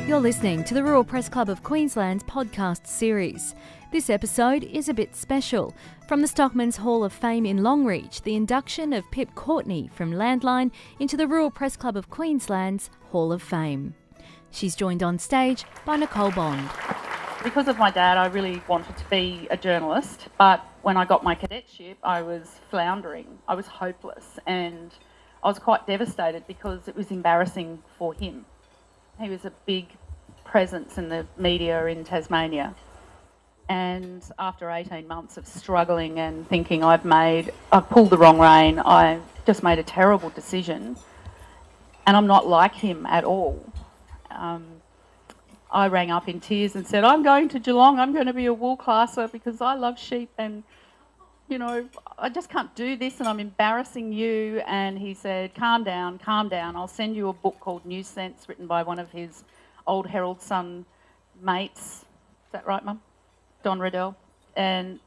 You're listening to the Rural Press Club of Queensland's podcast series. This episode is a bit special. From the Stockman's Hall of Fame in Longreach, the induction of Pip Courtney from Landline into the Rural Press Club of Queensland's Hall of Fame. She's joined on stage by Nicole Bond. Because of my dad, I really wanted to be a journalist, but when I got my cadetship, I was floundering. I was hopeless, and I was quite devastated because it was embarrassing for him. He was a big presence in the media in Tasmania. And after 18 months of struggling and thinking I've pulled the wrong rein, I just made a terrible decision. And I'm not like him at all. I rang up in tears and said, I'm going to Geelong, I'm going to be a wool classer because I love sheep and, you know, I just can't do this and I'm embarrassing you. And he said, calm down, I'll send you a book called News Sense, written by one of his old Herald Sun mates. Is that right, Mum? Don Riddell. And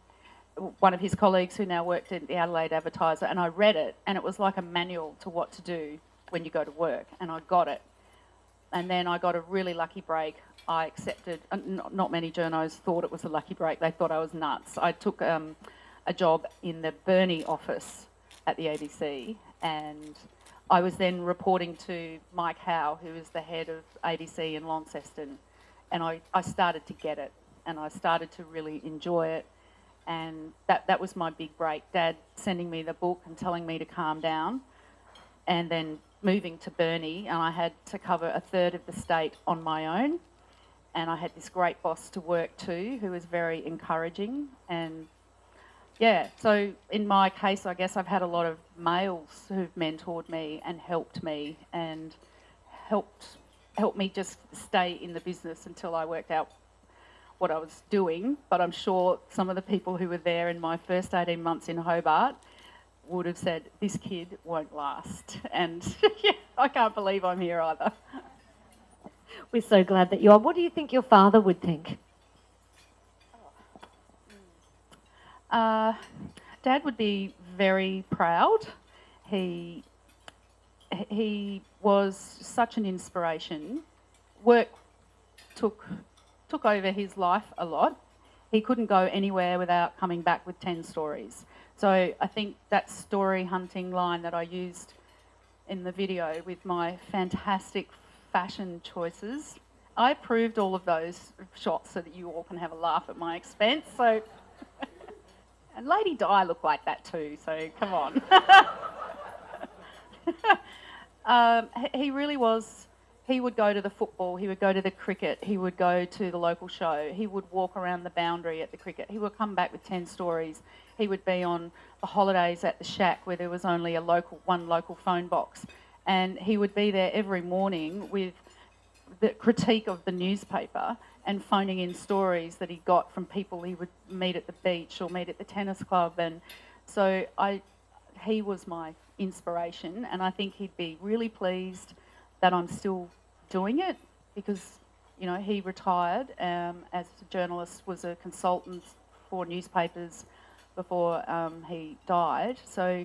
one of his colleagues who now worked at the Adelaide Advertiser. And I read it, and it was like a manual to what to do when you go to work. And I got it. And then I got a really lucky break. I accepted, not many journos thought it was a lucky break. They thought I was nuts. I took a job in the Burnie office at the ABC, and I was then reporting to Mike Howe, who is the head of ABC in Launceston, and I started to get it, and I started to really enjoy it, and that was my big break. Dad sending me the book and telling me to calm down, and then moving to Burnie, and I had to cover a third of the state on my own, and I had this great boss to work to who was very encouraging. And yeah, so in my case, I guess I've had a lot of males who've mentored me and helped me and helped me just stay in the business until I worked out what I was doing. But I'm sure some of the people who were there in my first 18 months in Hobart would have said, this kid won't last. And yeah, I can't believe I'm here either. We're so glad that you are. What do you think your father would think? Dad would be very proud. He was such an inspiration. Work took over his life a lot. He couldn't go anywhere without coming back with 10 stories. So I think that story hunting line that I used in the video with my fantastic fashion choices, I approved all of those shots so that you all can have a laugh at my expense. So. And Lady Di looked like that too, so come on. He really was, he would go to the football, he would go to the cricket, he would go to the local show, he would walk around the boundary at the cricket, he would come back with 10 stories, he would be on the holidays at the shack where there was only one local phone box, and he would be there every morning with the critique of the newspaper and phoning in stories that he got from people he would meet at the beach or meet at the tennis club. And so he was my inspiration, and I think he'd be really pleased that I'm still doing it because, you know, he retired as a journalist, was a consultant for newspapers before he died. So,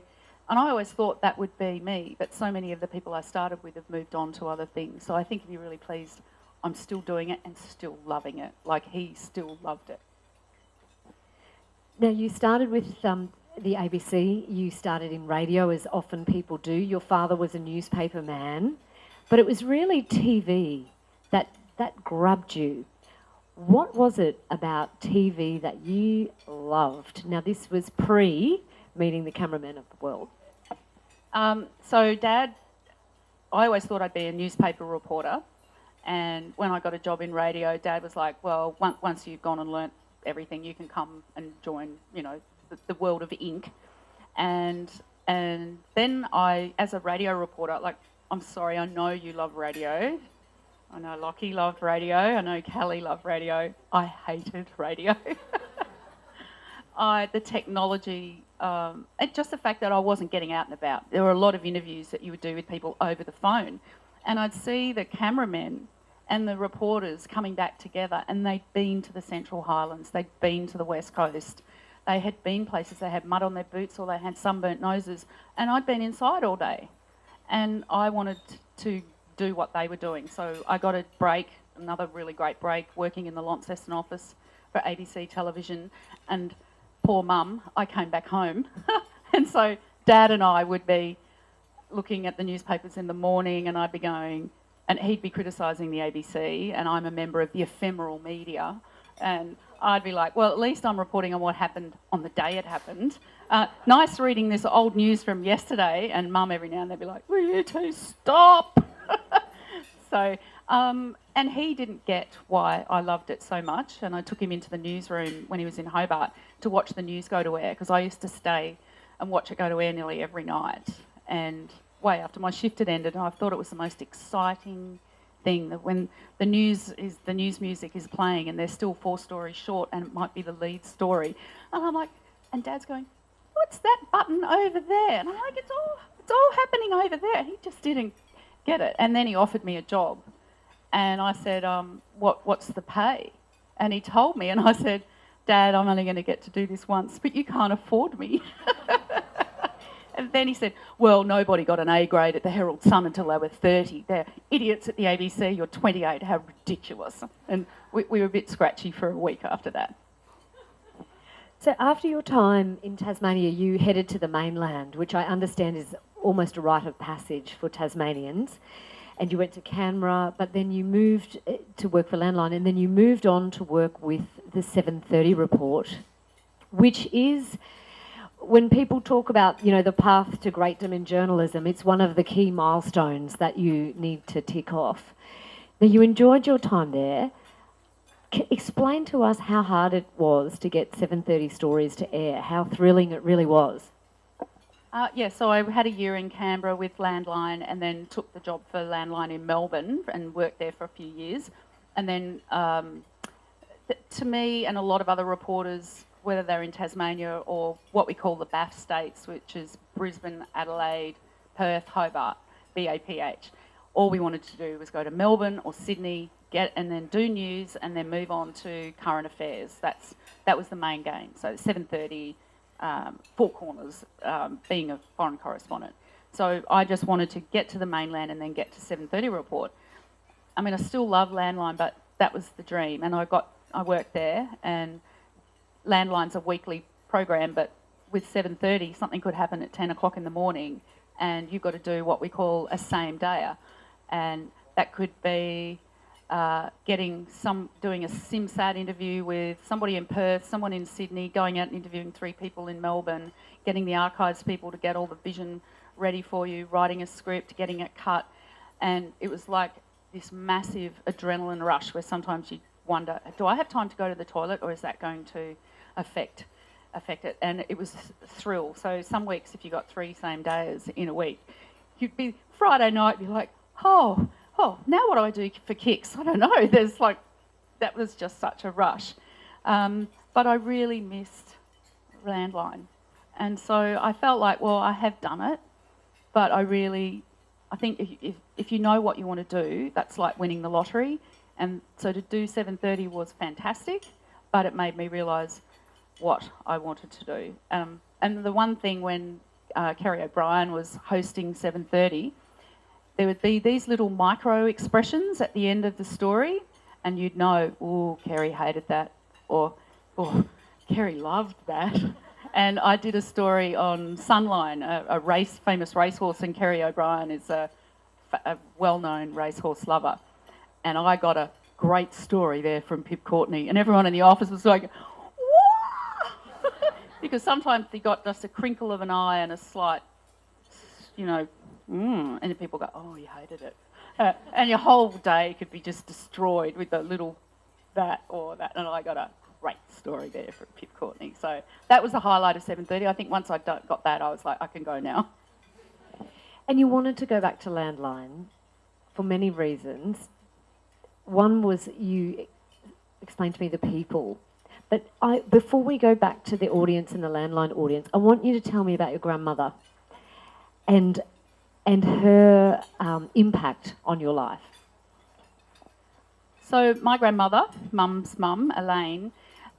and I always thought that would be me, but so many of the people I started with have moved on to other things. So I think he'd be really pleased I'm still doing it and still loving it, like he still loved it. Now, you started with the ABC, you started in radio, as often people do. Your father was a newspaper man, but it was really TV that grabbed you. What was it about TV that you loved? Now, this was pre-meeting the cameraman of the world. So Dad, I always thought I'd be a newspaper reporter. And when I got a job in radio, Dad was like, well, once you've gone and learnt everything, you can come and join, you know, the world of ink. And then I, as a radio reporter, like, I'm sorry, I know you love radio. I know Lockie loved radio. I know Kelly loved radio. I hated radio. The technology, and just the fact that I wasn't getting out and about. There were a lot of interviews that you would do with people over the phone. And I'd see the cameramen and the reporters coming back together, and they'd been to the Central Highlands, they'd been to the West Coast, they had been places, they had mud on their boots or they had sunburnt noses, and I'd been inside all day. And I wanted to do what they were doing. So I got a break, another really great break, working in the Launceston office for ABC television. And poor mum, I came back home. And so Dad and I would be looking at the newspapers in the morning, and I'd be going, and he'd be criticising the ABC, and I'm a member of the ephemeral media, and I'd be like, well, at least I'm reporting on what happened on the day it happened. Nice reading this old news from yesterday, and Mum every now and then be like, will you two stop? So, and he didn't get why I loved it so much, and I took him into the newsroom when he was in Hobart to watch the news go to air, because I used to stay and watch it go to air nearly every night, and way after my shift had ended, and I thought it was the most exciting thing, that when the news music is playing and they're still 4 stories short and it might be the lead story, and I'm like, and Dad's going, what's that button over there? And I'm like, it's all happening over there. He just didn't get it. And then he offered me a job, and I said, what's the pay? And he told me, and I said, Dad, I'm only going to get to do this once, but you can't afford me. And then he said, well, nobody got an A grade at the Herald Sun until they were 30. They're idiots at the ABC, you're 28, how ridiculous. And we were a bit scratchy for a week after that. So after your time in Tasmania, you headed to the mainland, which I understand is almost a rite of passage for Tasmanians. And you went to Canberra, but then you moved to work for Landline, and then you moved on to work with the 7:30 report, which is, when people talk about, you know, the path to greatdom in journalism, it's one of the key milestones that you need to tick off. Now, you enjoyed your time there. Explain to us how hard it was to get 7:30 stories to air, how thrilling it really was. Yeah, so I had a year in Canberra with Landline, and then took the job for Landline in Melbourne and worked there for a few years. And then to me and a lot of other reporters, whether they're in Tasmania or what we call the BAF states, which is Brisbane, Adelaide, Perth, Hobart, BAPH, all we wanted to do was go to Melbourne or Sydney, and then do news, and then move on to current affairs. That was the main game. So 7:30, Four Corners, being a foreign correspondent. So I just wanted to get to the mainland and then get to 7:30 report. I mean, I still love Landline, but that was the dream. And I worked there, and Landline's a weekly program, but with 7:30, something could happen at 10 o'clock in the morning, and you've got to do what we call a same dayer. And that could be doing a SimSat interview with somebody in Perth, someone in Sydney, going out and interviewing 3 people in Melbourne, getting the archives people to get all the vision ready for you, writing a script, getting it cut. And it was like this massive adrenaline rush where sometimes you wonder, do I have time to go to the toilet, or is that going to affect it? And it was a thrill. So some weeks, if you got 3 same days in a week, you'd be Friday night, be like, oh, now what do I do for kicks? I don't know. That was just such a rush. But I really missed Landline. And so I felt like, well, I have done it, but I think if you know what you want to do, that's like winning the lottery. And so to do 7:30 was fantastic, but it made me realise what I wanted to do. And the one thing, when Kerry O'Brien was hosting 7:30, there would be these little micro expressions at the end of the story, and you'd know, oh, Kerry hated that, or oh, Kerry loved that. And I did a story on Sunline, a famous racehorse, and Kerry O'Brien is a well-known racehorse lover. And I got a great story there from Pip Courtney, and everyone in the office was like, "Whoa!" Because sometimes they got just a crinkle of an eye and a slight, and then people go, "Oh, you hated it," and your whole day could be just destroyed with a little that or that. And I got a great story there from Pip Courtney. So that was the highlight of 7:30. I think once I got that, I was like, I can go now. And you wanted to go back to Landline for many reasons. One was, you explained to me, the people. But before we go back to the audience and the Landline audience, I want you to tell me about your grandmother and her impact on your life. So my grandmother, Mum's mum, Elaine,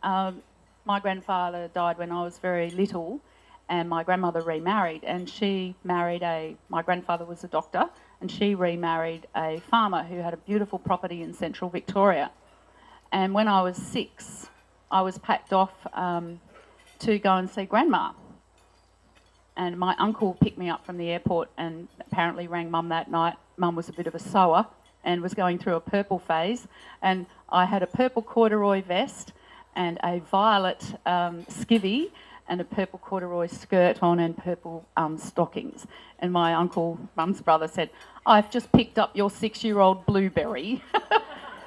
my grandfather died when I was very little, and my grandmother remarried, and she married my grandfather was a doctor, and she remarried a farmer who had a beautiful property in central Victoria. And when I was 6, I was packed off to go and see Grandma. And my uncle picked me up from the airport and apparently rang Mum that night. Mum was a bit of a sower and was going through a purple phase. And I had a purple corduroy vest and a violet skivvy and a purple corduroy skirt on and purple stockings. And my uncle, Mum's brother, said, "I've just picked up your 6-year-old blueberry."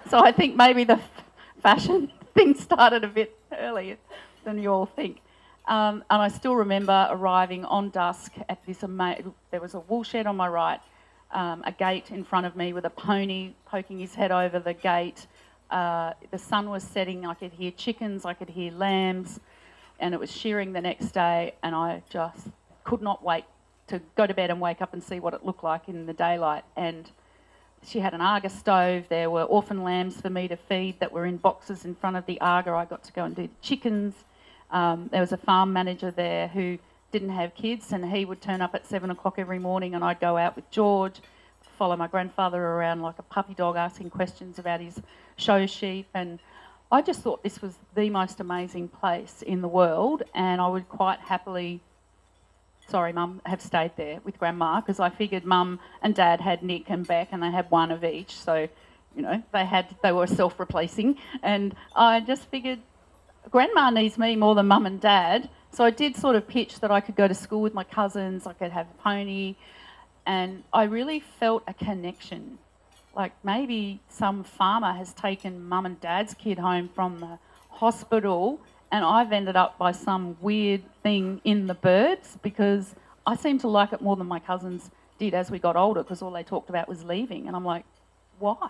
So I think maybe the fashion thing started a bit earlier than you all think. And I still remember arriving on dusk at this there was a wool shed on my right, a gate in front of me with a pony poking his head over the gate. The sun was setting, I could hear chickens, I could hear lambs, and it was shearing the next day, and I just could not wait to go to bed and wake up and see what it looked like in the daylight. And she had an Arga stove. There were orphan lambs for me to feed that were in boxes in front of the Arga. I got to go and do the chickens. There was a farm manager there who didn't have kids, and he would turn up at 7 o'clock every morning, and I'd go out with George, follow my grandfather around like a puppy dog, asking questions about his show sheep. And I just thought this was the most amazing place in the world, and I would quite happily, sorry Mum, have stayed there with Grandma, because I figured Mum and Dad had Nick and Beck and they had one of each, so you know they were self-replacing, and I just figured Grandma needs me more than Mum and Dad. So I did sort of pitch that I could go to school with my cousins, I could have a pony, and I really felt a connection. Like maybe some farmer has taken Mum and Dad's kid home from the hospital, and I've ended up by some weird thing in the burbs, because I seem to like it more than my cousins did as we got older, because all they talked about was leaving. And I'm like, why?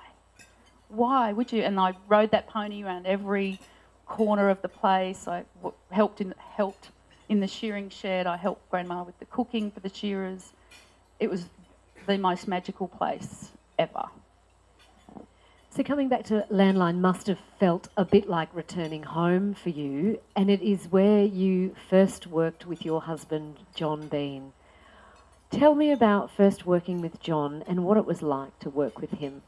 Why would you? And I rode that pony around every corner of the place. I helped in the shearing shed. I helped Grandma with the cooking for the shearers. It was the most magical place ever. So coming back to Landline must have felt a bit like returning home for you, and it is where you first worked with your husband, John Bean. Tell me about first working with John and what it was like to work with him.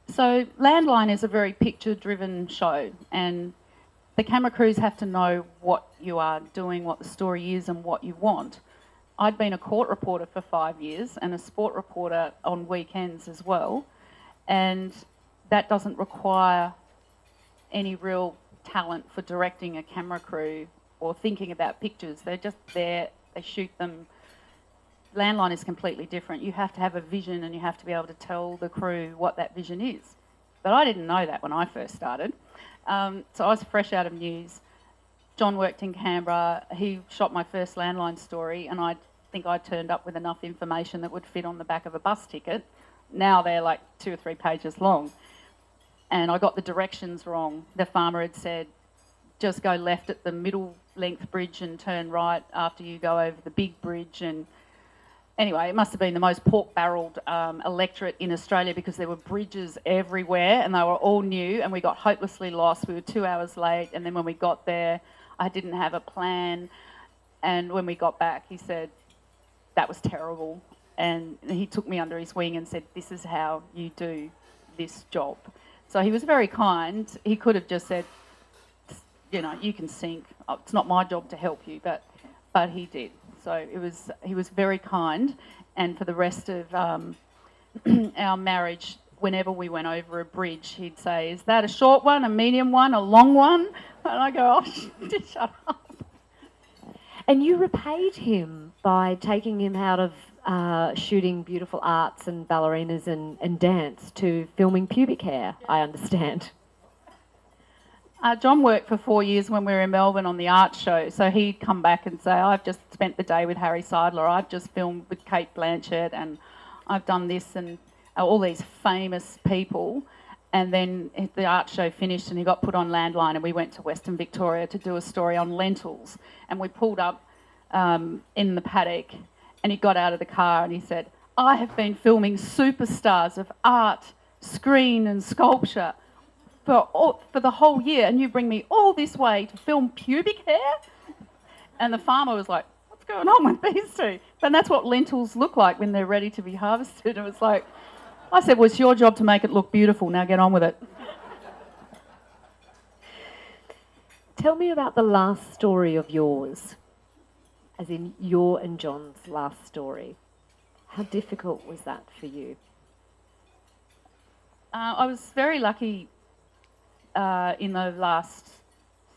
So Landline is a very picture-driven show, and the camera crews have to know what you are doing, what the story is and what you want. I'd been a court reporter for 5 years and a sport reporter on weekends as well, and that doesn't require any real talent for directing a camera crew or thinking about pictures. They're just there, they shoot them. Landline is completely different. You have to have a vision and you have to be able to tell the crew what that vision is. But I didn't know that when I first started. So I was fresh out of news. John worked in Canberra. He shot my first Landline story, and I think I turned up with enough information that would fit on the back of a bus ticket. Now they're like 2 or 3 pages long. And I got the directions wrong. The farmer had said, just go left at the middle length bridge and turn right after you go over the big bridge. And anyway, it must have been the most pork-barreled electorate in Australia, because there were bridges everywhere and they were all new, and we got hopelessly lost. We were 2 hours late, and then when we got there, I didn't have a plan. And when we got back, he said, that was terrible. And he took me under his wing and said, this is how you do this job. So he was very kind. He could have just said, you know, you can sink. It's not my job to help you, but he did. So he was very kind. And for the rest of our marriage, whenever we went over a bridge, he'd say, is that a short one, a medium one, a long one? And I go, oh, shut up. And you repaid him by taking him out of shooting beautiful arts and ballerinas and dance to filming pubic hair, I understand. John worked for 4 years when we were in Melbourne on the art show, so he'd come back and say, I've just spent the day with Harry Seidler, I've just filmed with Kate Blanchett, and I've done this, and all these famous people. And then the art show finished and he got put on Landline, and we went to Western Victoria to do a story on lentils. And we pulled up in the paddock, and he got out of the car and he said, I have been filming superstars of art, screen and sculpture for the whole year, and you bring me all this way to film pubic hair? And the farmer was like, what's going on with these two? And that's what lentils look like when they're ready to be harvested. It was like, I said, well, it's your job to make it look beautiful. Now get on with it. Tell me about the last story of yours, as in your and John's last story. How difficult was that for you? I was very lucky in the last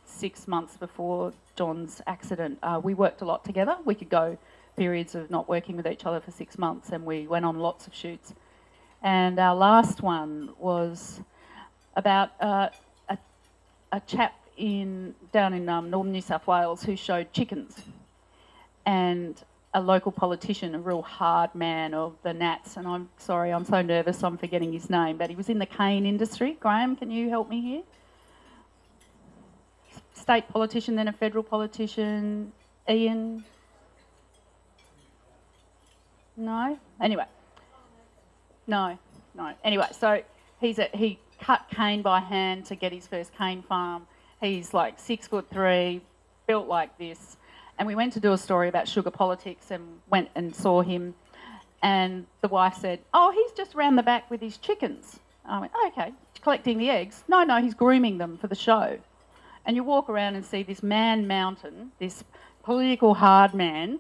6 months before John's accident. We worked a lot together. We could go periods of not working with each other for 6 months, and we went on lots of shoots. And our last one was about a chap down in northern New South Wales who showed chickens, and a local politician, a real hard man of the Nats, and I'm sorry, I'm so nervous I'm forgetting his name, but he was in the cane industry. Graham, can you help me here? State politician, then a federal politician. Ian? No? Anyway. No. Anyway, so he cut cane by hand to get his first cane farm. He's like 6'3", built like this. And we went to do a story about sugar politics and went and saw him. And the wife said, oh, he's just round the back with his chickens. I went, okay, collecting the eggs. No, he's grooming them for the show. And you walk around and see this man mountain, this political hard man,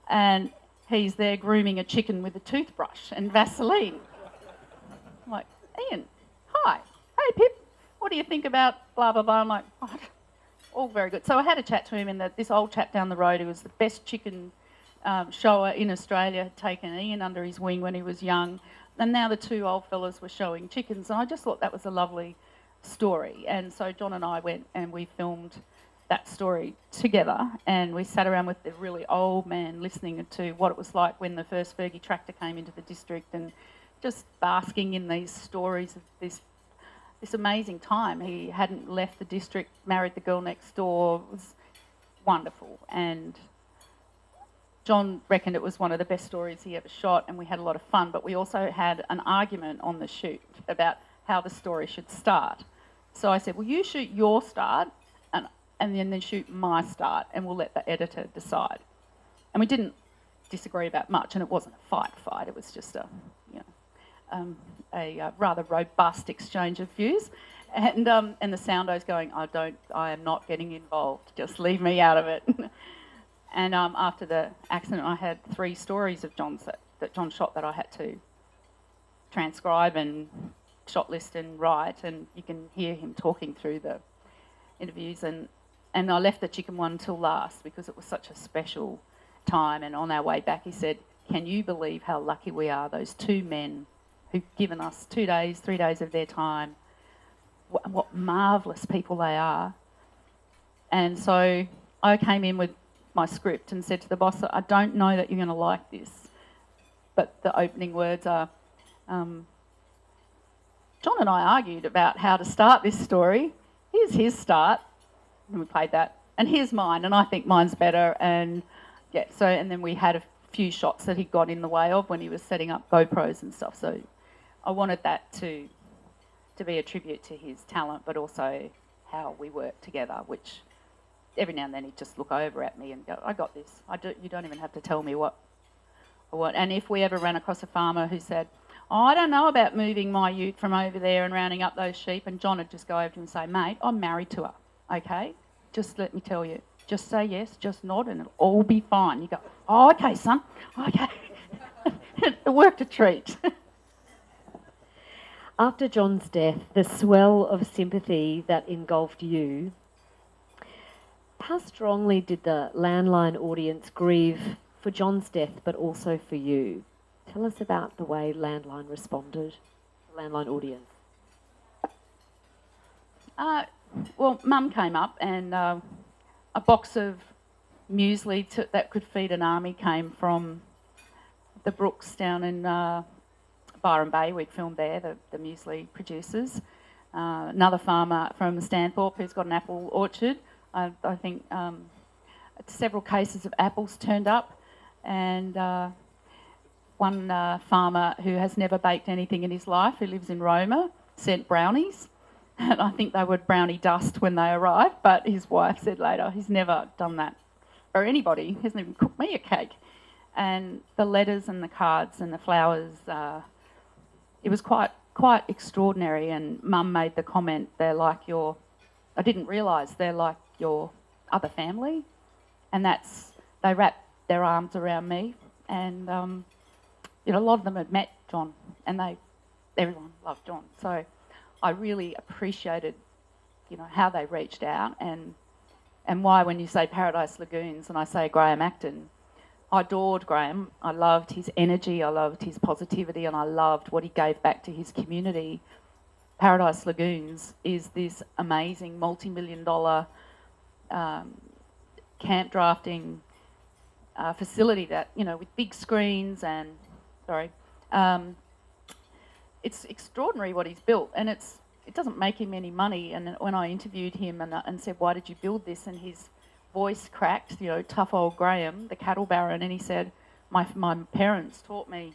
and he's there grooming a chicken with a toothbrush and Vaseline. I'm like, Ian, hi. Hey, Pip, what do you think about blah, blah, blah? I'm like, what? All very good. So I had a chat to him, and this old chap down the road who was the best chicken shower in Australia had taken Ian under his wing when he was young, and now the two old fellas were showing chickens, and I just thought that was a lovely story. And so John and I went and we filmed that story together, and we sat around with the really old man listening to what it was like when the first Fergie tractor came into the district, and just basking in these stories of this amazing time. He hadn't left the district, married the girl next door. It was wonderful. And John reckoned it was one of the best stories he ever shot, and we had a lot of fun. But we also had an argument on the shoot about how the story should start. So I said, well, you shoot your start and then shoot my start, and we'll let the editor decide. And we didn't disagree about much, and it wasn't a fight. It was just a rather robust exchange of views, and the soundo's going, I am not getting involved. Just leave me out of it. And after the accident, I had 3 stories of John's that John shot that I had to transcribe and shot list and write, and you can hear him talking through the interviews. And I left the chicken one till last because it was such a special time. And on our way back, he said, "Can you believe how lucky we are? Those 2 men." Who've given us 2 days, 3 days of their time. What marvellous people they are. And so I came in with my script and said to the boss, I don't know that you're going to like this, but the opening words are, John and I argued about how to start this story. Here's his start, and we played that, and here's mine, and I think mine's better. And yeah, so, and then we had a few shots that he got in the way of when he was setting up GoPros and stuff. So I wanted that to be a tribute to his talent, but also how we work together, which every now and then he'd just look over at me and go, I got this. You don't even have to tell me what I want. And if we ever ran across a farmer who said, oh, I don't know about moving my ute from over there and rounding up those sheep, and John would just go over to him and say, mate, I'm married to her, okay? Just let me tell you. Just say yes, just nod, and it'll all be fine. You go, oh, okay, son, okay. It worked a treat. After John's death, the swell of sympathy that engulfed you, how strongly did the Landline audience grieve for John's death, but also for you? Tell us about the way Landline responded, the Landline audience. Well, Mum came up, and a box of muesli that could feed an army came from the Brooks down in Byron Bay. We'd filmed there, the muesli producers. Another farmer from Stanthorpe who's got an apple orchard. I think several cases of apples turned up, and one farmer who has never baked anything in his life, who lives in Roma, sent brownies. And I think they were brownie dust when they arrived, but his wife said later he's never done that or anybody. He hasn't even cooked me a cake. And the letters and the cards and the flowers, it was quite extraordinary. And Mum made the comment, they're like your, I didn't realise, they're like your other family. And they wrapped their arms around me. And, you know, a lot of them had met John, and everyone loved John. So I really appreciated, you know, how they reached out and why when you say Paradise Lagoons and I say Graham Acton, I adored Graham. I loved his energy, I loved his positivity, and I loved what he gave back to his community. Paradise Lagoons is this amazing multi-million-dollar camp drafting facility that, you know, with big screens and, it's extraordinary what he's built, and it doesn't make him any money. And when I interviewed him and said, why did you build this? And his voice cracked, you know, tough old Graham, the cattle baron, and he said, my parents taught me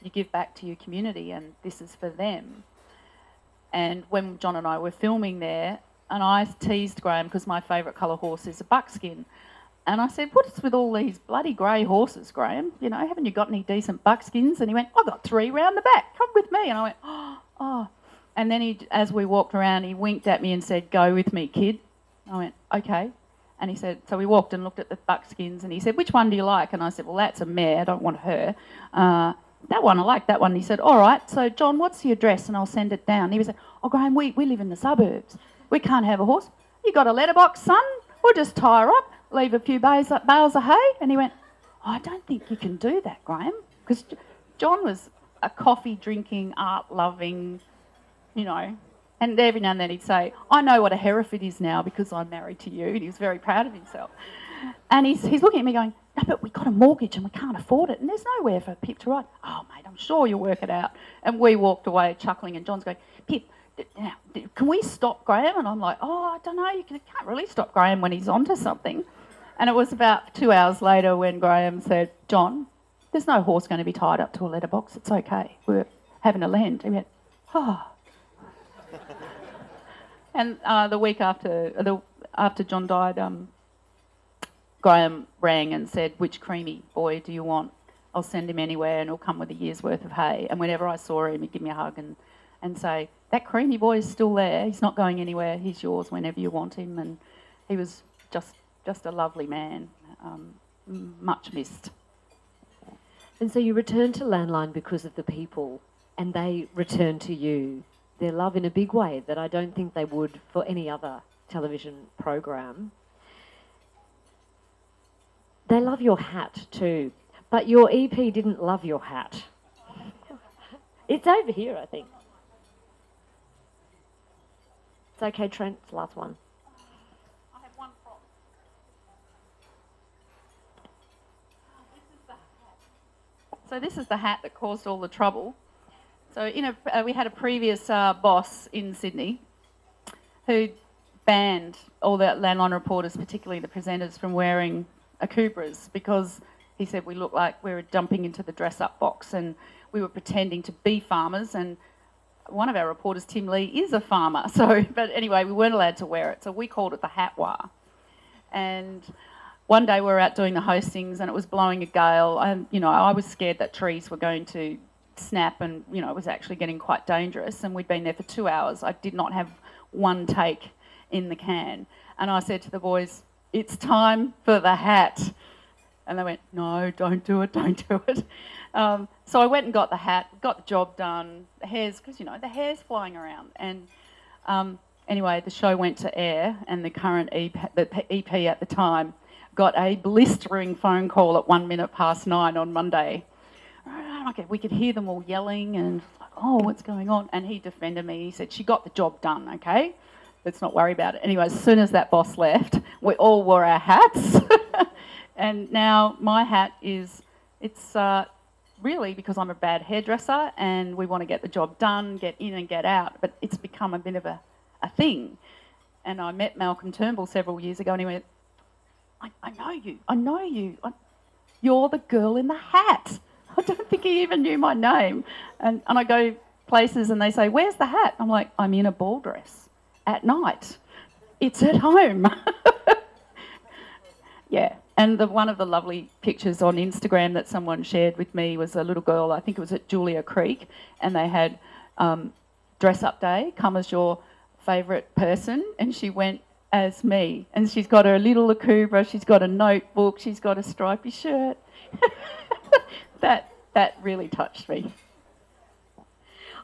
you give back to your community and this is for them. And when John and I were filming there, and I teased Graham because my favourite colour horse is a buckskin, and I said, what's with all these bloody grey horses, Graham? You know, haven't you got any decent buckskins? And he went, I've got 3 round the back, come with me. And I went, oh. And then as we walked around, he winked at me and said, go with me, kid. I went, okay. And he said, so we walked and looked at the buckskins, and he said, which one do you like? And I said, well, that's a mare, I don't want her. That one, I like that one. And he said, all right, so John, what's the address? And I'll send it down. And he was like, oh, Graham, we live in the suburbs. We can't have a horse. You got a letterbox, son? We'll just tie her up, leave a few bales of hay. And he went, oh, I don't think you can do that, Graham. Because John was a coffee-drinking, art-loving, you know, and every now and then he'd say, I know what a Hereford is now because I'm married to you. And he was very proud of himself. And he's looking at me going, no, but we got a mortgage and we can't afford it and there's nowhere for Pip to ride. Oh, mate, I'm sure you'll work it out. And we walked away chuckling, and John's going, Pip, now, can we stop Graham? And I'm like, oh, I don't know, you can't really stop Graham when he's onto something. And it was about 2 hours later when Graham said, John, there's no horse going to be tied up to a letterbox. It's okay. We're having a land. He went, oh. And the week after John died, Graham rang and said, which creamy boy do you want? I'll send him anywhere and he'll come with a year's worth of hay. And whenever I saw him, he'd give me a hug and say, that creamy boy is still there. He's not going anywhere. He's yours whenever you want him. And he was just a lovely man, much missed. And so you returned to Landline because of the people, and they returned to you their love in a big way that I don't think they would for any other television program. They love your hat too, but your EP didn't love your hat. It's over here, I think. It's okay, Trent, it's the last one. I have one prop. So this is the hat that caused all the trouble. So we had a previous boss in Sydney who banned all the Landline reporters, particularly the presenters, from wearing akubras because he said we looked like we were jumping into the dress-up box and we were pretending to be farmers. And one of our reporters, Tim Lee, is a farmer. But anyway, we weren't allowed to wear it, so we called it the hat war. And one day we were out doing the hostings and it was blowing a gale, and I was scared that trees were going to snap, and it was actually getting quite dangerous, and we'd been there for 2 hours. I did not have one take in the can, and I said to the boys, it's time for the hat. And they went, no, don't do it. So I went and got the hat, got the job done. The hair's, because the hair's flying around. And anyway, the show went to air, and the current EP at the time got a blistering phone call at 9:01 on Monday. Okay, we could hear them all yelling and like, oh, what's going on? And he defended me. He said, she got the job done, okay? Let's not worry about it. Anyway, as soon as that boss left, we all wore our hats. And now my hat it's really because I'm a bad hairdresser and we want to get the job done, get in and get out. But it's become a bit of a thing. And I met Malcolm Turnbull several years ago and he went, I know you. You're the girl in the hat. I don't think he even knew my name. And I go places and they say, where's the hat? I'm like, I'm in a ball dress at night. It's at home. Yeah, And one of the lovely pictures on Instagram that someone shared with me was a little girl, I think it was at Julia Creek, and they had dress up day, come as your favourite person, and she went as me. And she's got her little Akubra, she's got a notebook, she's got a stripy shirt. That really touched me.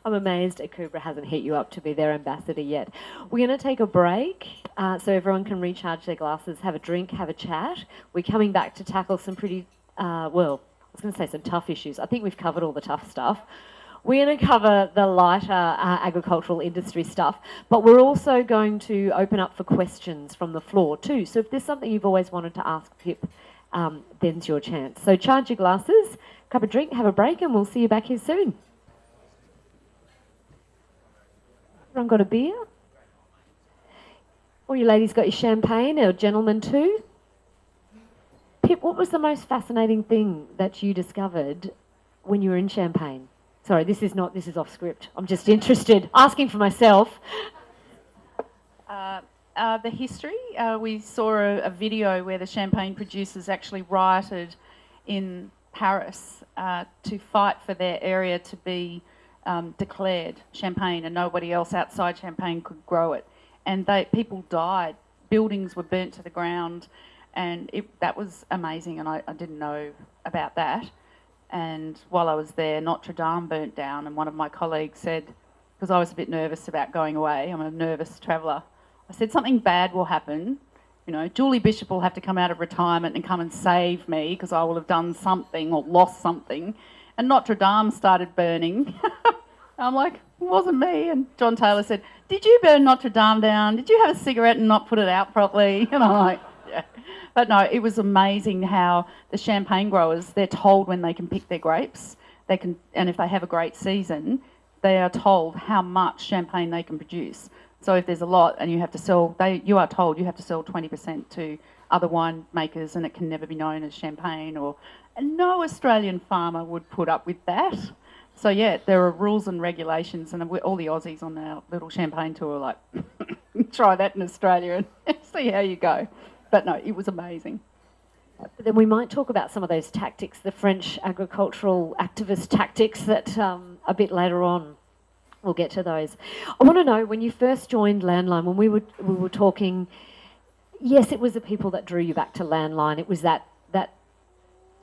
I'm amazed Akubra hasn't hit you up to be their ambassador yet. We're going to take a break so everyone can recharge their glasses, have a drink, have a chat. We're coming back to tackle some pretty, well, I was going to say some tough issues. I think we've covered all the tough stuff. We're going to cover the lighter agricultural industry stuff, but we're also going to open up for questions from the floor too. So if there's something you've always wanted to ask Pip, then's your chance. So charge your glasses, grab a drink, have a break, and we'll see you back here soon. Everyone got a beer? All you ladies got your champagne, or gentlemen too? Pip, what was the most fascinating thing that you discovered when you were in Champagne? Sorry, this is off script. I'm just interested, asking for myself. The history, we saw a video where the champagne producers actually rioted in Paris to fight for their area to be declared Champagne, and nobody else outside Champagne could grow it. And people died, buildings were burnt to the ground, and that was amazing, and I didn't know about that. And while I was there, Notre Dame burnt down, and one of my colleagues said, because I was a bit nervous about going away, I'm a nervous traveller, I said, something bad will happen. You know, Julie Bishop will have to come out of retirement and come and save me because I will have done something or lost something. And Notre Dame started burning. I'm like, it wasn't me. And John Taylor said, did you burn Notre Dame down? Did you have a cigarette and not put it out properly? And I'm like, yeah. But no, it was amazing how the champagne growers, they're told when they can pick their grapes. They can, and if they have a great season, they are told how much champagne they can produce. So if there's a lot and you have to sell, you are told you have to sell 20% to other winemakers, and it can never be known as champagne. And no Australian farmer would put up with that. So yeah, there are rules and regulations, and all the Aussies on our little champagne tour are like, try that in Australia and see how you go. But no, it was amazing. But then we might talk about some of those tactics, the French agricultural activist tactics that a bit later on. We'll get to those. I want to know, when you first joined Landline, when we were talking, yes, it was the people that drew you back to Landline. It was that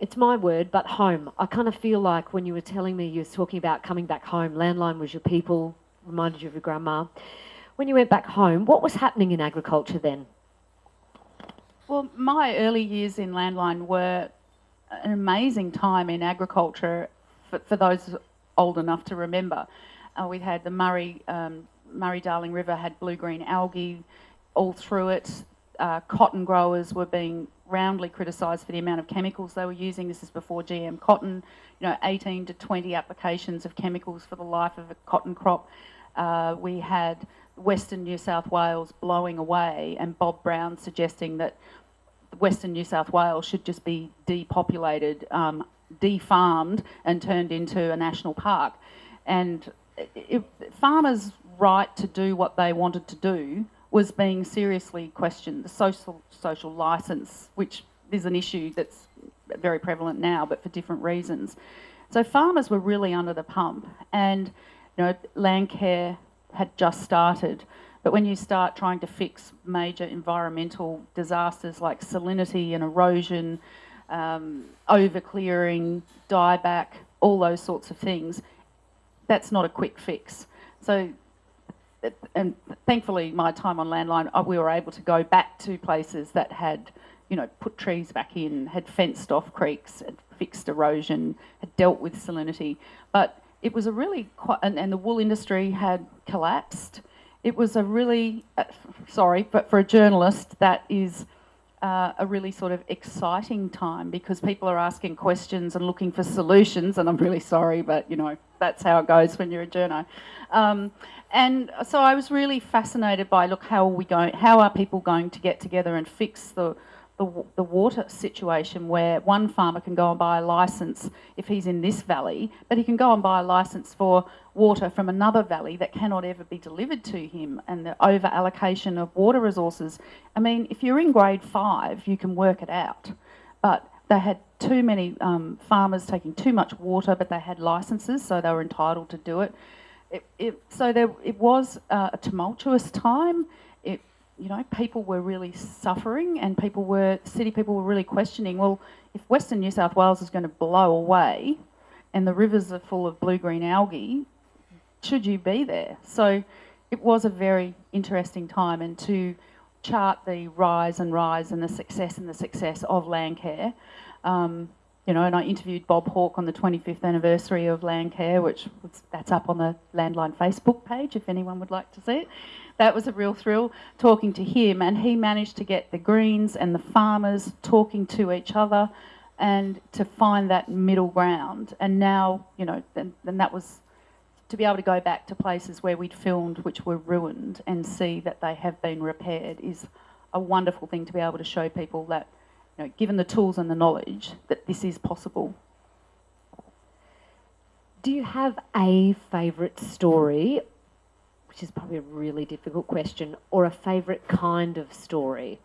it's my word, but home. I kind of feel like when you were telling me, you were talking about coming back home, Landline was your people, reminded you of your grandma. When you went back home, what was happening in agriculture then? Well, my early years in Landline were an amazing time in agriculture for those old enough to remember. We had the Murray-Darling River had blue-green algae all through it. Cotton growers were being roundly criticised for the amount of chemicals they were using. This is before GM cotton. 18 to 20 applications of chemicals for the life of a cotton crop. We had Western New South Wales blowing away, and Bob Brown suggesting that Western New South Wales should just be depopulated, defarmed and turned into a national park. And farmers' right to do what they wanted to do was being seriously questioned. The social licence, which is an issue that's very prevalent now, but for different reasons. So farmers were really under the pump, and land care had just started. But when you start trying to fix major environmental disasters like salinity and erosion, over-clearing, dieback, all those sorts of things, that's not a quick fix. So, and thankfully my time on Landline, we were able to go back to places that had, put trees back in, had fenced off creeks, had fixed erosion, had dealt with salinity. But it was a really, and the wool industry had collapsed. It was a really, sorry, but for a journalist, that is a really sort of exciting time, because people are asking questions and looking for solutions, and I'm really sorry, but that's how it goes when you're a journo. And so I was really fascinated by, look, how are people going to get together and fix the water situation, where one farmer can go and buy a licence if he's in this valley, but he can go and buy a licence for water from another valley that cannot ever be delivered to him, and the over-allocation of water resources. I mean, if you're in grade 5, you can work it out. but they had too many farmers taking too much water, but they had licences, so they were entitled to do it. It was a tumultuous time. People were really suffering, and city people were really questioning, well, if Western New South Wales is going to blow away and the rivers are full of blue-green algae, should you be there? So it was a very interesting time, and to chart the rise and the success of Landcare. And I interviewed Bob Hawke on the 25th anniversary of Landcare, that's up on the Landline Facebook page if anyone would like to see it. That was a real thrill, talking to him, and he managed to get the Greens and the farmers talking to each other and to find that middle ground. And now, then that was to be able to go back to places where we'd filmed which were ruined and see that they have been repaired is a wonderful thing to be able to show people that, given the tools and the knowledge, that this is possible. Do you have a favourite story, which is probably a really difficult question, or a favourite kind of story?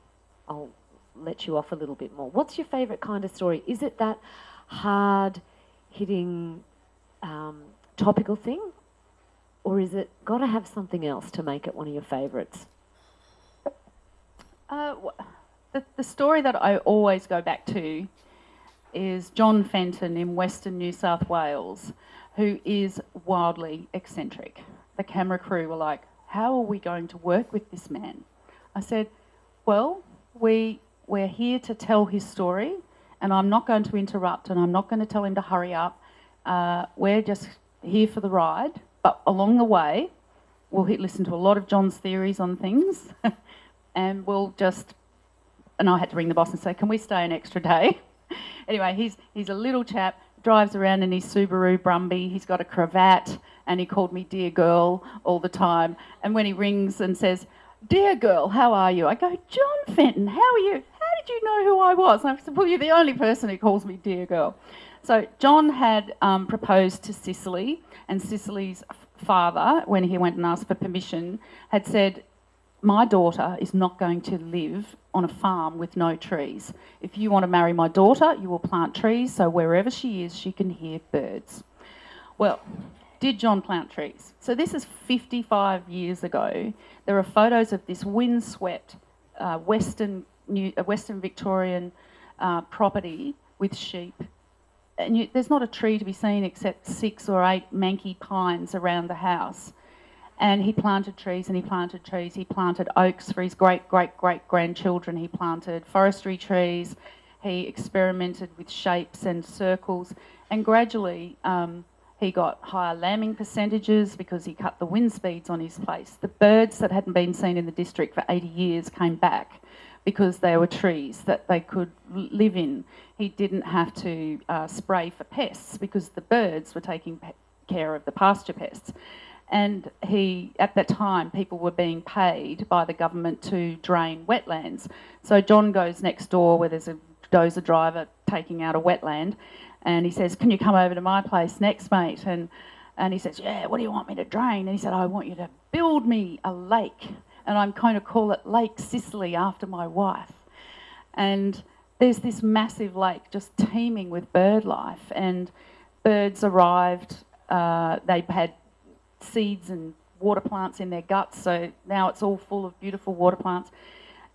I'll let you off a little bit more. What's your favourite kind of story? Is it that hard-hitting, topical thing, or is it got to have something else to make it one of your favourites? The story that I always go back to is John Fenton in Western New South Wales, who is wildly eccentric. The camera crew were like, how are we going to work with this man? I said, well, we're here to tell his story, and I'm not going to interrupt, and I'm not going to tell him to hurry up. We're just here for the ride, but along the way, we'll listen to a lot of John's theories on things, and and I had to ring the boss and say, can we stay an extra day? Anyway, he's a little chap, drives around in his Subaru Brumby, he's got a cravat, and he called me dear girl all the time. And when he rings and says, dear girl, how are you? I go, John Fenton, how are you? How did you know who I was? And I said, well, you're the only person who calls me dear girl. So John had proposed to Cicely, and Cicely's father, when he went and asked for permission, had said, my daughter is not going to live on a farm with no trees. If you want to marry my daughter, you will plant trees, so wherever she is, she can hear birds. Well, did John plant trees? So this is 55 years ago. There are photos of this windswept Western Victorian property with sheep. And there's not a tree to be seen except 6 or 8 manky pines around the house. And he planted trees and he planted trees. He planted oaks for his great-great-great-grandchildren. He planted forestry trees. He experimented with shapes and circles. And gradually he got higher lambing percentages because he cut the wind speeds on his place. The birds that hadn't been seen in the district for 80 years came back because there were trees that they could live in. He didn't have to spray for pests because the birds were taking care of the pasture pests. And at that time, people were being paid by the government to drain wetlands. So John goes next door where there's a dozer driver taking out a wetland, and he says, can you come over to my place next, mate? And he says, yeah, what do you want me to drain? And he said, I want you to build me a lake, and I'm going to call it Lake Cicely after my wife. And there's this massive lake just teeming with bird life, and birds arrived, they had seeds and water plants in their guts, so now it's all full of beautiful water plants.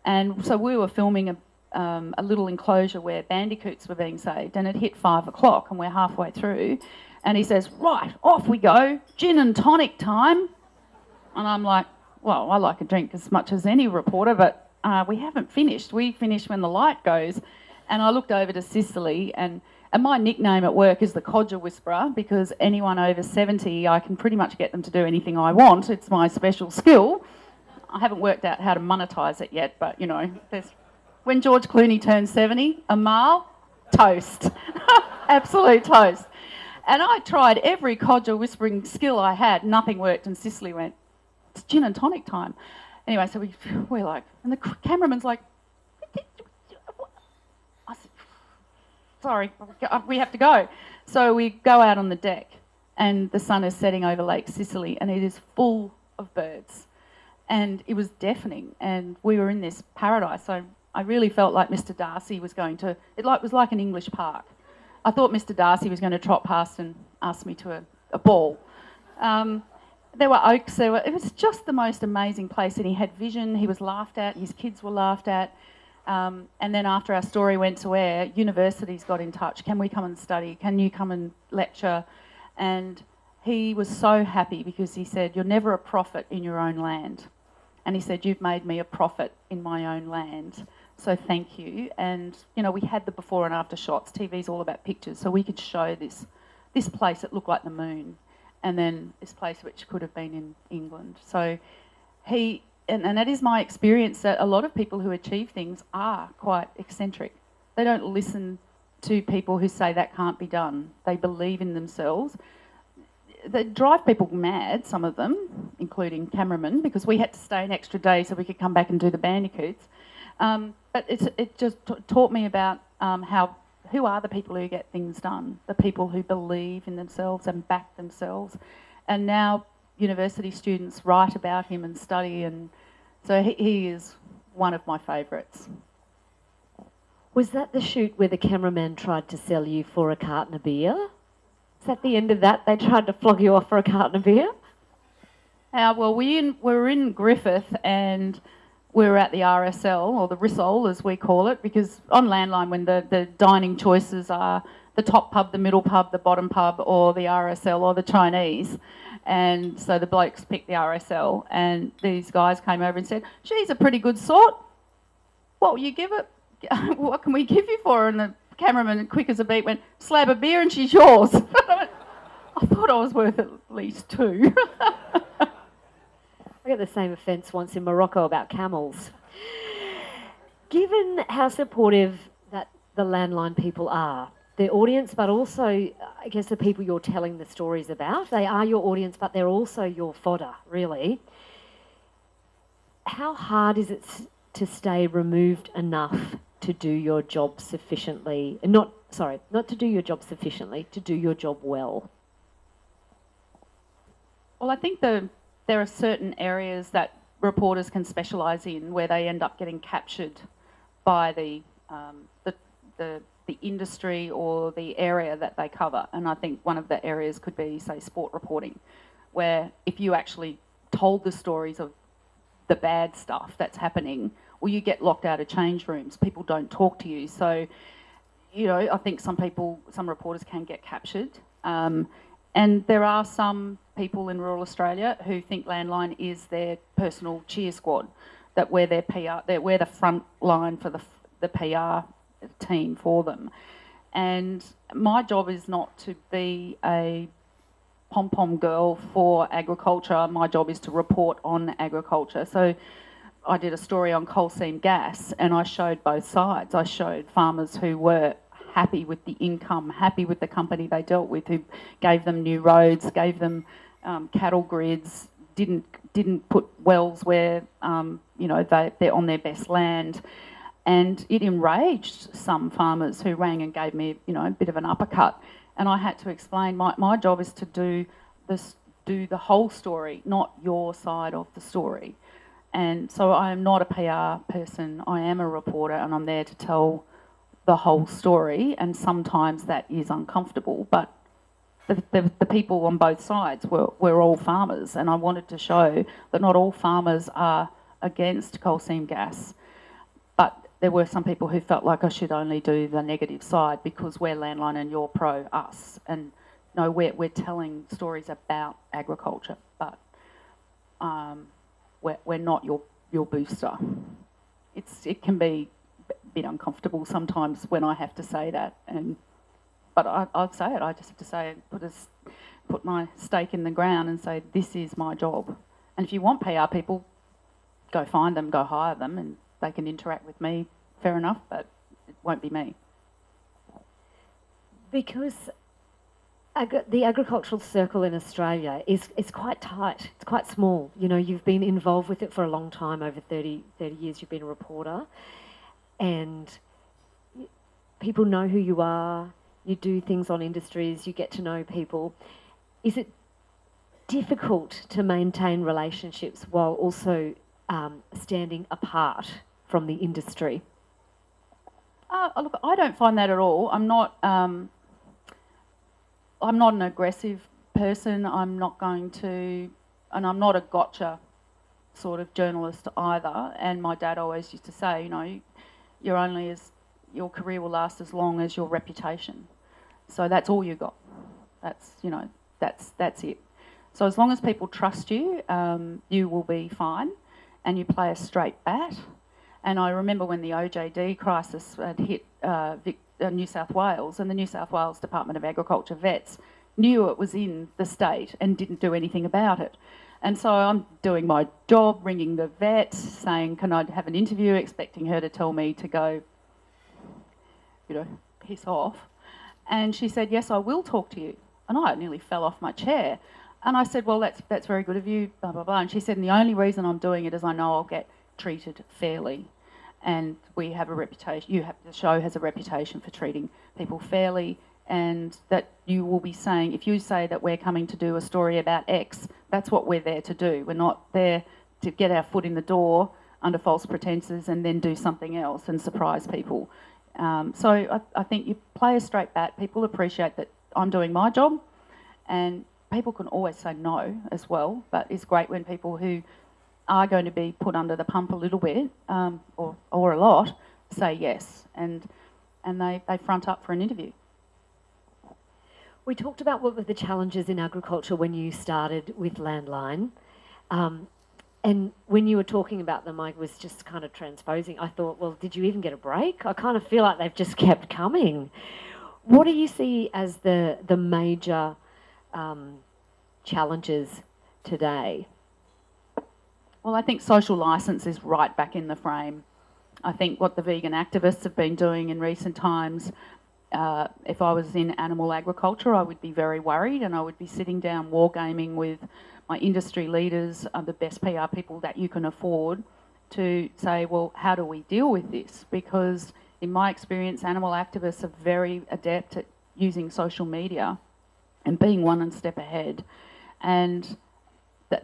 And so we were filming a little enclosure where bandicoots were being saved, and it hit 5 o'clock and we're halfway through, and he says, right, off we go, gin and tonic time. And I'm like, well, I like a drink as much as any reporter, but we haven't finished. We finish when the light goes. And I looked over to Cicely, and my nickname at work is the Codger Whisperer, because anyone over 70, I can pretty much get them to do anything I want. It's my special skill. I haven't worked out how to monetise it yet, but, when George Clooney turns 70, Amal, toast. Absolute toast. And I tried every Codger Whispering skill I had. Nothing worked, and Cicely went, it's gin and tonic time. Anyway, so we're like, and the cameraman's like, I said, sorry, we have to go. So we go out on the deck, and the sun is setting over Lake Cicely, and it is full of birds. And it was deafening, and we were in this paradise. So I really felt like Mr. Darcy was going to, was like an English park. I thought Mr. Darcy was going to trot past and ask me to a ball. There were oaks, it was just the most amazing place, and he had vision, he was laughed at, his kids were laughed at. And then after our story went to air, universities got in touch. Can we come and study? Can you come and lecture? And he was so happy because he said, you're never a prophet in your own land. And he said, you've made me a prophet in my own land. So thank you. And, you know, we had the before and after shots. TV's all about pictures. So we could show this place that looked like the moon, and then this place which could have been in England. So and that is my experience, that a lot of people who achieve things are quite eccentric. They don't listen to people who say that can't be done. They believe in themselves. They drive people mad, some of them, including cameramen, because we had to stay an extra day so we could come back and do the bandicoots. But it just taught me about who are the people who get things done, the people who believe in themselves and back themselves. And now university students write about him and study, and so he is one of my favourites. Was that the shoot where the cameraman tried to sell you for a carton of beer? Is that the end of that? They tried to flog you off for a carton of beer? Well, we were in Griffith, and we were at the RSL, or the Rissole as we call it, because on Landline, when the dining choices are the top pub, the middle pub, the bottom pub, or the RSL or the Chinese, and so the blokes picked the RSL, and these guys came over and said, she's a pretty good sort. What will you give it? What can we give you for her? And the cameraman, quick as a beat, went, slab of beer and she's yours. I thought I was worth at least two. I got the same offence once in Morocco about camels. Given how supportive that the Landline people are, their audience, but also, I guess, the people you're telling the stories about, they are your audience, but they're also your fodder, really. How hard is it to stay removed enough to do your job sufficiently? Not to do your job sufficiently, to do your job well? Well, I think there are certain areas that reporters can specialise in where they end up getting captured by the industry or the area that they cover. And I think one of the areas could be, say, sport reporting, where if you actually told the stories of the bad stuff that's happening, well, you get locked out of change rooms. People don't talk to you. So, you know, I think some reporters can get captured. And there are some people in rural Australia who think Landline is their personal cheer squad, that we're their PR, we're the front line for the PR team for them. And my job is not to be a pom-pom girl for agriculture. My job is to report on agriculture. So I did a story on coal seam gas, and I showed both sides. I showed farmers who were happy with the income, happy with the company they dealt with, who gave them new roads, gave them cattle grids, didn't put wells where they're on their best land. And it enraged some farmers who rang and gave me, a bit of an uppercut. And I had to explain my job is to do the whole story, not your side of the story. And so I am not a PR person. I am a reporter, and I'm there to tell the whole story. And sometimes that is uncomfortable, but the people on both sides were all farmers, and I wanted to show that not all farmers are against coal seam gas. But there were some people who felt like I should only do the negative side because we're Landline and you're pro us. And no, we're telling stories about agriculture, but we're not your booster. It can be a bit uncomfortable sometimes when I have to say that, but I'd say it. I just have to say it, put my stake in the ground and say this is my job. And if you want PR people, go find them, go hire them, and they can interact with me, fair enough, but it won't be me. Because the agricultural circle in Australia is quite tight, it's quite small. You've been involved with it for a long time, over 30 years you've been a reporter, and people know who you are, you do things on industries, you get to know people. Is it difficult to maintain relationships while also standing apart from the industry? Look, I don't find that at all. I'm not an aggressive person. I'm not going to, and I'm not a gotcha sort of journalist either. And my dad always used to say, your career will last as long as your reputation. So that's all you got. That's it. So as long as people trust you, you will be fine, and you play a straight bat. And I remember when the OJD crisis had hit New South Wales, and the New South Wales Department of Agriculture vets knew it was in the state and didn't do anything about it. And so I'm doing my job, ringing the vet, saying, can I have an interview, expecting her to tell me to go, piss off. And she said, yes, I will talk to you. And I nearly fell off my chair. And I said, well, that's very good of you, blah, blah, blah. And she said, and the only reason I'm doing it is I know I'll get treated fairly. And we have a reputation, the show has a reputation for treating people fairly, and that you will be saying, if you say that we're coming to do a story about X, that's what we're there to do. We're not there to get our foot in the door under false pretences and then do something else and surprise people. So I think you play a straight bat. People appreciate that I'm doing my job, and people can always say no as well, but it's great when people who are going to be put under the pump a little bit or a lot say yes, and they front up for an interview. We talked about what were the challenges in agriculture when you started with Landline. And when you were talking about them, I was just kind of transposing. I thought, well, did you even get a break? I kind of feel like they've just kept coming. What do you see as the major challenges today? Well, I think social licence is right back in the frame. I think what the vegan activists have been doing in recent times, if I was in animal agriculture, I would be very worried, and I would be sitting down wargaming with my industry leaders, the best PR people that you can afford, to say, well, how do we deal with this? Because in my experience, animal activists are very adept at using social media and being one step ahead. And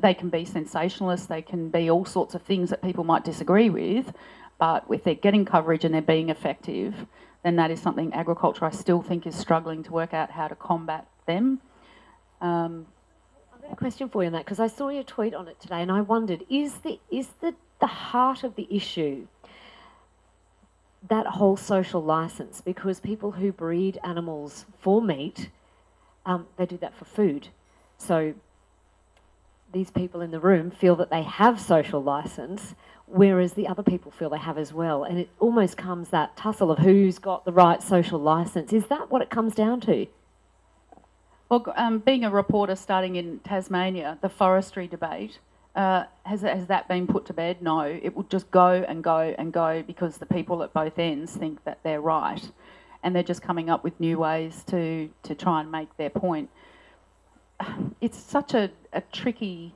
they can be sensationalists, they can be all sorts of things that people might disagree with, but if they're getting coverage and they're being effective, then that is something agriculture I still think is struggling to work out how to combat them. I've got a question for you on that, because I saw your tweet on it today and I wondered, is the heart of the issue that whole social licence? Because people who breed animals for meat, they do that for food. So these people in the room feel that they have social licence, whereas the other people feel they have as well. And it almost comes that tussle of who's got the right social licence. Is that what it comes down to? Well, being a reporter starting in Tasmania, the forestry debate, has that been put to bed? No, it will just go and go and go because the people at both ends think that they're right, and they're just coming up with new ways to try and make their point. It's such a tricky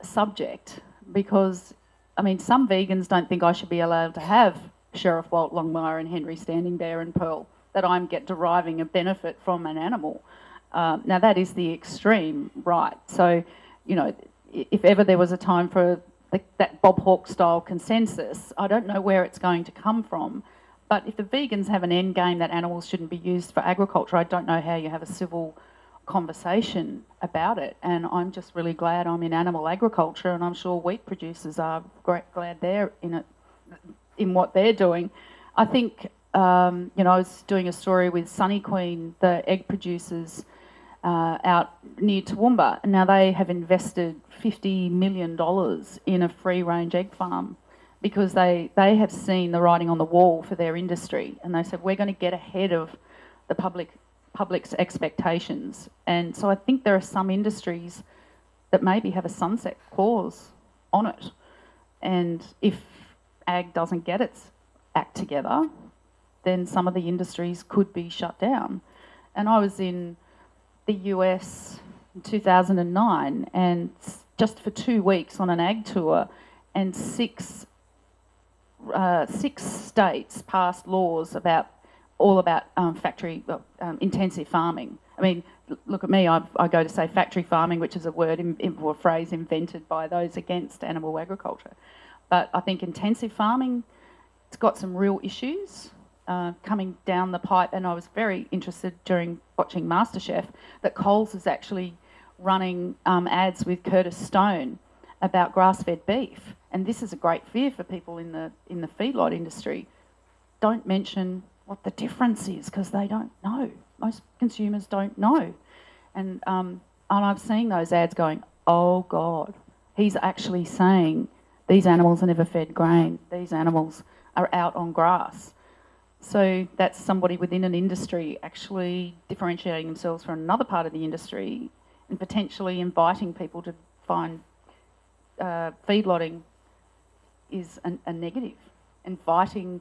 subject because, I mean, some vegans don't think I should be allowed to have Sheriff Walt Longmire and Henry Standing Bear and Pearl, that I'm deriving a benefit from an animal. Now, that is the extreme right. So, if ever there was a time for that Bob Hawke style consensus, I don't know where it's going to come from. But if the vegans have an end game that animals shouldn't be used for agriculture, I don't know how you have a civil conversation about it. And I'm just really glad I'm in animal agriculture, and I'm sure wheat producers are glad they're in it, in what they're doing. I think, I was doing a story with Sunny Queen, the egg producers out near Toowoomba, and now they have invested $50 million in a free-range egg farm because they have seen the writing on the wall for their industry, and they said, we're going to get ahead of the public's expectations. And so I think there are some industries that maybe have a sunset clause on it, and if ag doesn't get its act together, then some of the industries could be shut down. And I was in the US in 2009, and just for 2 weeks on an ag tour, and six states passed laws about factory intensive farming. I mean, look at me, I go to say factory farming, which is a word or a phrase invented by those against animal agriculture. But I think intensive farming, it's got some real issues, coming down the pipe, and I was very interested during watching MasterChef that Coles is actually running ads with Curtis Stone about grass-fed beef, and this is a great fear for people in the feedlot industry. Don't mention what the difference is because they don't know. Most consumers don't know, and I've seen those ads going, oh God, he's actually saying these animals are never fed grain. These animals are out on grass. So that's somebody within an industry actually differentiating themselves from another part of the industry and potentially inviting people to find feedlotting is a negative, inviting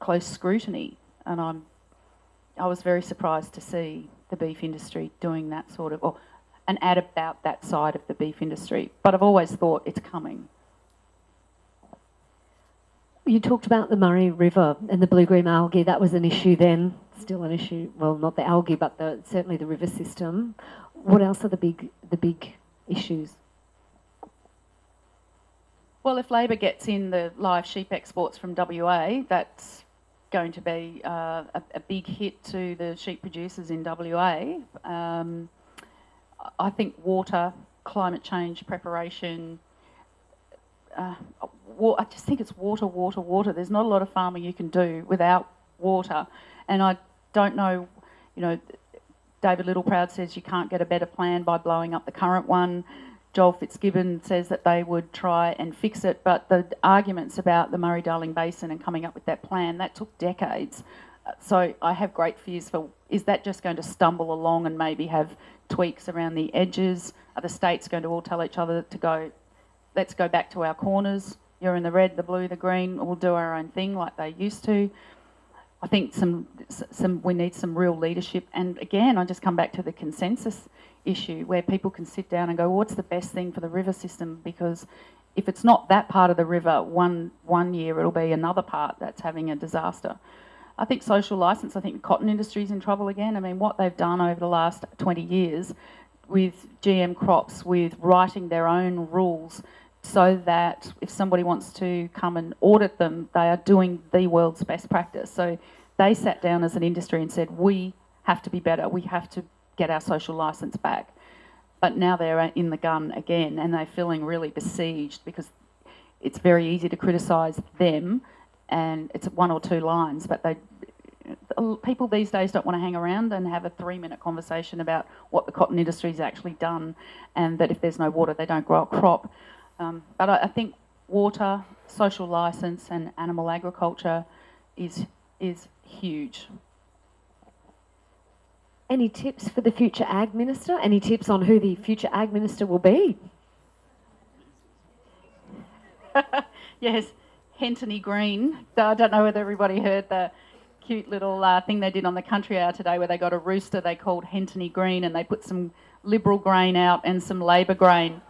close scrutiny. And I was very surprised to see the beef industry doing that sort of, or an ad about that side of the beef industry. But I've always thought it's coming. You talked about the Murray River and the blue-green algae. That was an issue then, still an issue. Well, not the algae, but certainly the river system. What else are the big issues? Well, if Labor gets in the live sheep exports from WA, that's going to be a big hit to the sheep producers in WA. I think water, climate change preparation, I just think it's water, water, water. There's not a lot of farming you can do without water. And I don't know, David Littleproud says you can't get a better plan by blowing up the current one. Joel Fitzgibbon says that they would try and fix it, but the arguments about the Murray-Darling Basin and coming up with that plan, that took decades. So I have great fears for, is that just going to stumble along and maybe have tweaks around the edges? Are the states going to all tell each other to go, let's go back to our corners, you're in the red, the blue, the green, we'll do our own thing like they used to? I think we need some real leadership. And again, I just come back to the consensus issue where people can sit down and go, well, what's the best thing for the river system? Because if it's not that part of the river, one year it'll be another part that's having a disaster. I think social licence, I think the cotton industry's in trouble again. I mean, what they've done over the last 20 years with GM crops, with writing their own rules so that if somebody wants to come and audit them, they are doing the world's best practice. So they sat down as an industry and said, we have to be better, we have to get our social licence back. But now they're in the gun again and they're feeling really besieged because it's very easy to criticise them and it's one or two lines, but people these days don't want to hang around and have a 3-minute conversation about what the cotton industry's actually done and that if there's no water they don't grow a crop. But I think water, social licence and animal agriculture is huge. Any tips for the future Ag Minister? Any tips on who the future Ag Minister will be? Yes, Hentony Green. I don't know whether everybody heard the cute little thing they did on the Country Hour today where they got a rooster they called Hentony Green and they put some Liberal grain out and some Labor grain.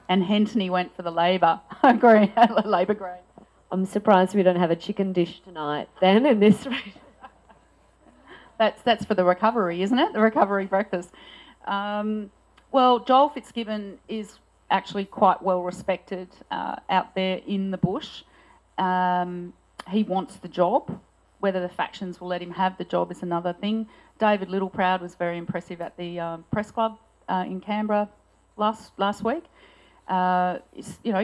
And Hentony went for the Labor grain. Labor grain. I'm surprised we don't have a chicken dish tonight then in this region. That's for the recovery, isn't it? The recovery breakfast. Well, Joel Fitzgibbon is actually quite well respected out there in the bush. He wants the job. Whether the factions will let him have the job is another thing. David Littleproud was very impressive at the press club in Canberra last week.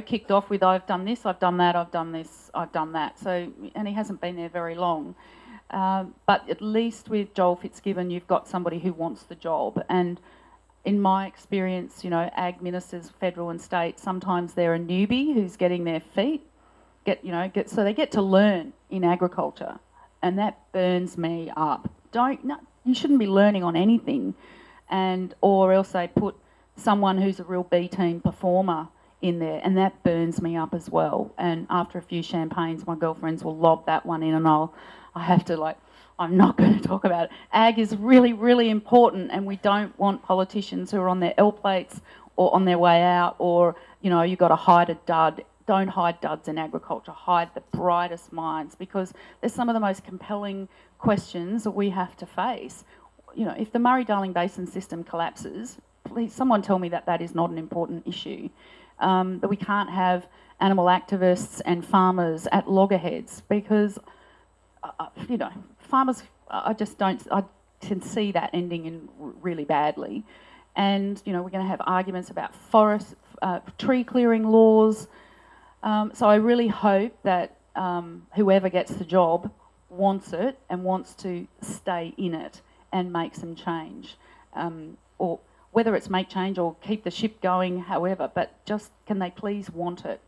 Kicked off with, I've done this, I've done that, I've done this, I've done that. So, and he hasn't been there very long. But at least with Joel Fitzgibbon, you've got somebody who wants the job. And in my experience, ag ministers, federal and state, sometimes they're a newbie who's getting their feet, so they get to learn in agriculture, and that burns me up. You shouldn't be learning on anything, or else they put someone who's a real B team performer in there, and that burns me up as well. And after a few champagnes, my girlfriends will lob that one in, and I have to I'm not going to talk about it. Ag is really, really important, and we don't want politicians who are on their L plates or on their way out, or you've got to hide a dud. Don't hide duds in agriculture. Hide the brightest minds, because they're some of the most compelling questions that we have to face. If the Murray-Darling Basin system collapses, please, someone tell me that is not an important issue. That we can't have animal activists and farmers at loggerheads because, farmers, I can see that ending in really badly. And, we're going to have arguments about forest, tree clearing laws. So I really hope that whoever gets the job wants it and wants to stay in it and make some change. Or whether it's make change or keep the ship going, however, but just can they please want it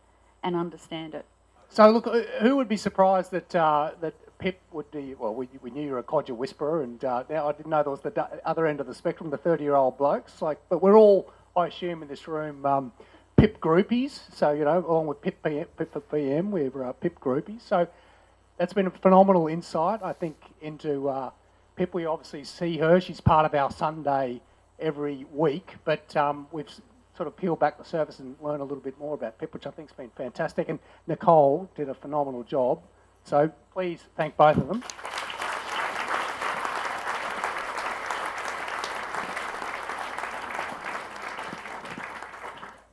and understand it? So look, who would be surprised that that Pip would be, well, we knew you were a codger whisperer, and now I didn't know there was the other end of the spectrum, the 30-year-old blokes. But we're all, I assume, in this room, Pip groupies. So, along with Pip for PM, we're Pip groupies. So that's been a phenomenal insight, I think, into Pip. We obviously see her. She's part of our Sunday every week, but we've sort of peeled back the surface and learn a little bit more about Pip, which I think has been fantastic. And Nicole did a phenomenal job. So please thank both of them.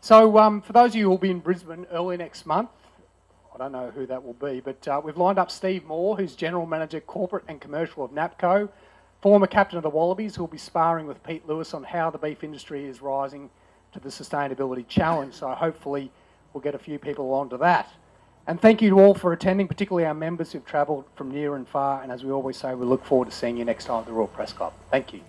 So for those of you who will be in Brisbane early next month, I don't know who that will be, but we've lined up Steve Moore, who's General Manager Corporate and Commercial of NAPCO, former captain of the Wallabies, who will be sparring with Pete Lewis on how the beef industry is rising to the sustainability challenge. So hopefully we'll get a few people along to that. And thank you to all for attending, particularly our members who've travelled from near and far. And as we always say, we look forward to seeing you next time at the Royal Press Club. Thank you.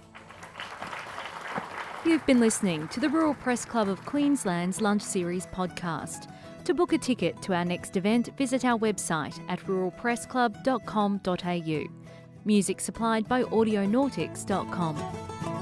You've been listening to the Rural Press Club of Queensland's Lunch Series podcast. To book a ticket to our next event, visit our website at ruralpressclub.com.au. Music supplied by audionautics.com.